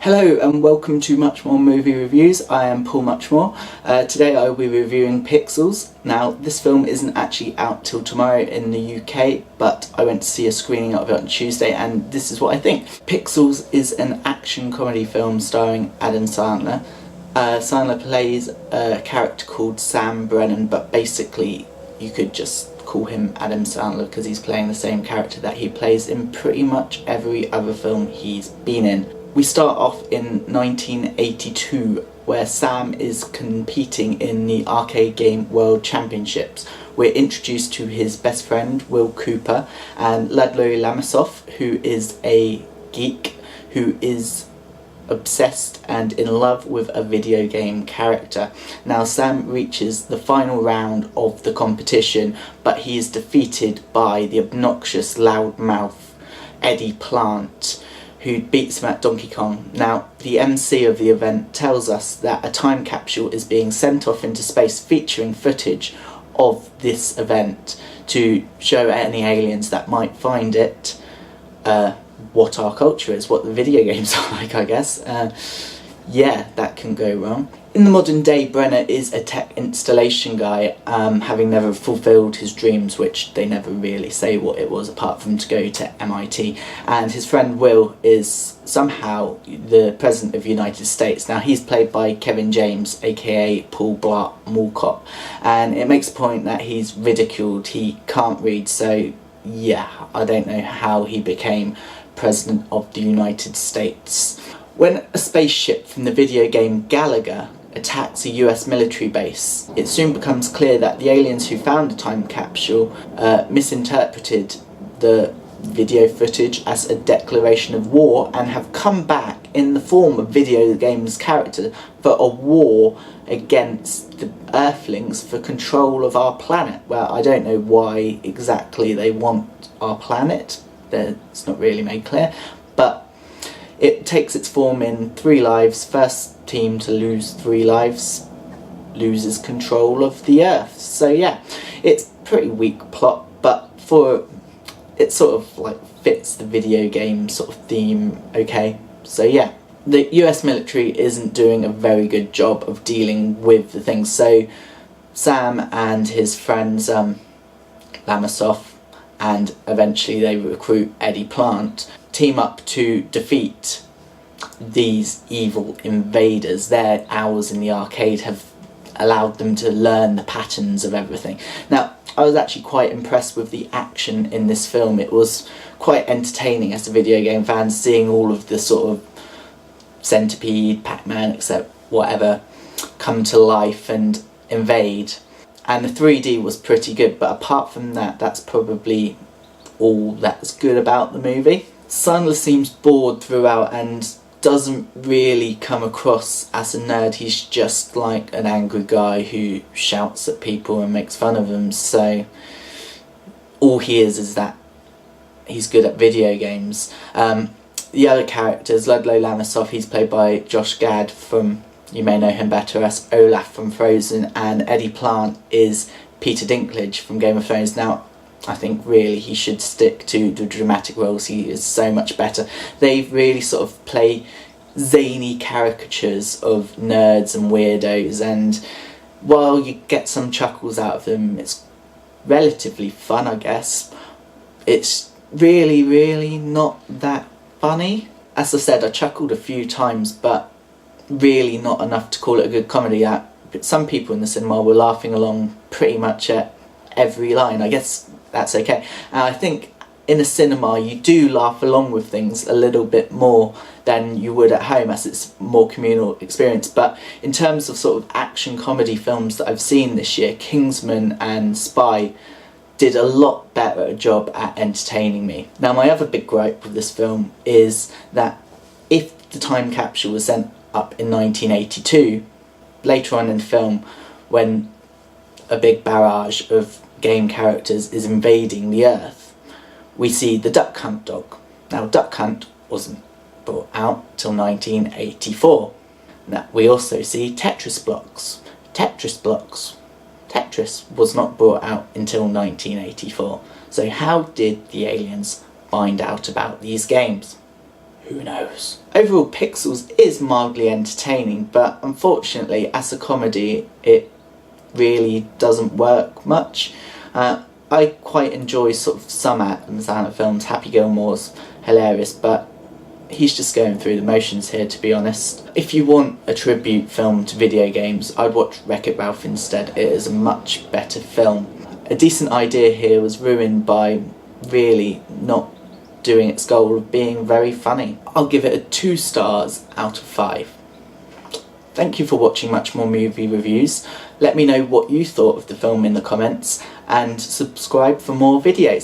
Hello and welcome to Muchmore Movie Reviews. I am Paul Muchmore. Today I will be reviewing Pixels. Now this film isn't actually out till tomorrow in the UK, but I went to see a screening of it on Tuesday and this is what I think. Pixels is an action comedy film starring Adam Sandler. Sandler plays a character called Sam Brennan, but basically you could just call him Adam Sandler because he's playing the same character that he plays in pretty much every other film he's been in. We start off in 1982 where Sam is competing in the arcade game World Championships. We're introduced to his best friend Will Cooper and Ludlow Lamassoff, who is a geek who is obsessed and in love with a video game character. Now Sam reaches the final round of the competition, but he is defeated by the obnoxious loudmouth Eddie Plant, who beats him at Donkey Kong. Now the MC of the event tells us that a time capsule is being sent off into space featuring footage of this event to show any aliens that might find it what our culture is, what the video games are like, I guess. Yeah, that can go wrong. In the modern day, Brenner is a tech installation guy, having never fulfilled his dreams, which they never really say what it was apart from to go to MIT. And his friend Will is somehow the President of the United States. Now he's played by Kevin James, aka Paul Blart Mall Cop, and it makes a point that he's ridiculed, he can't read, so yeah, I don't know how he became President of the United States. When a spaceship from the video game Galaga attacks a US military base, it soon becomes clear that the aliens who found the time capsule misinterpreted the video footage as a declaration of war and have come back in the form of video games character for a war against the Earthlings for control of our planet. Well, I don't know why exactly they want our planet, it's not really made clear, but it takes its form in 3 lives. First team to lose 3 lives loses control of the Earth. So yeah, it's pretty weak plot, but it sort of like fits the video game sort of theme okay. So yeah, the US military isn't doing a very good job of dealing with the things. So Sam and his friends Lamassoff, and eventually they recruit Eddie Plant, team up to defeat these evil invaders. Their hours in the arcade have allowed them to learn the patterns of everything. Now, I was actually quite impressed with the action in this film. It was quite entertaining as a video game fan, seeing all of the sort of Centipede, Pac-Man, except whatever, come to life and invade. And the 3D was pretty good, but apart from that, that's probably all that's good about the movie. Sandler seems bored throughout and doesn't really come across as a nerd. He's just like an angry guy who shouts at people and makes fun of them, so all he is that he's good at video games. The other characters, Ludlow Lamassoff, he's played by Josh Gad from, you may know him better as Olaf from Frozen, and Eddie Plant is Peter Dinklage from Game of Thrones. Now, I think really he should stick to the dramatic roles, he is so much better. They really sort of play zany caricatures of nerds and weirdos, and while you get some chuckles out of them, it's relatively fun, I guess. It's really not that funny. As I said, I chuckled a few times, but really not enough to call it a good comedy. But some people in the cinema were laughing along pretty much at every line. I guess that's okay. And I think in a cinema you do laugh along with things a little bit more than you would at home, as it's more communal experience. But in terms of sort of action comedy films that I've seen this year, Kingsman and Spy did a lot better a job at entertaining me. Now, my other big gripe with this film is that if the time capsule was sent up in 1982, later on in the film, when a big barrage of game characters is invading the Earth, we see the Duck Hunt dog. Now, Duck Hunt wasn't brought out till 1984. Now, we also see Tetris blocks. Tetris was not brought out until 1984. So how did the aliens find out about these games? Who knows? Overall, Pixels is mildly entertaining, but unfortunately, as a comedy, it really doesn't work much. I quite enjoy sort of some Adam Sandler films. Happy Gilmore's hilarious, but he's just going through the motions here, to be honest. If you want a tribute film to video games, I'd watch Wreck-It Ralph instead. It is a much better film. A decent idea here was ruined by really not doing its goal of being very funny. I'll give it a 2 stars out of 5. Thank you for watching Muchmore Movie Reviews. Let me know what you thought of the film in the comments, and subscribe for more videos.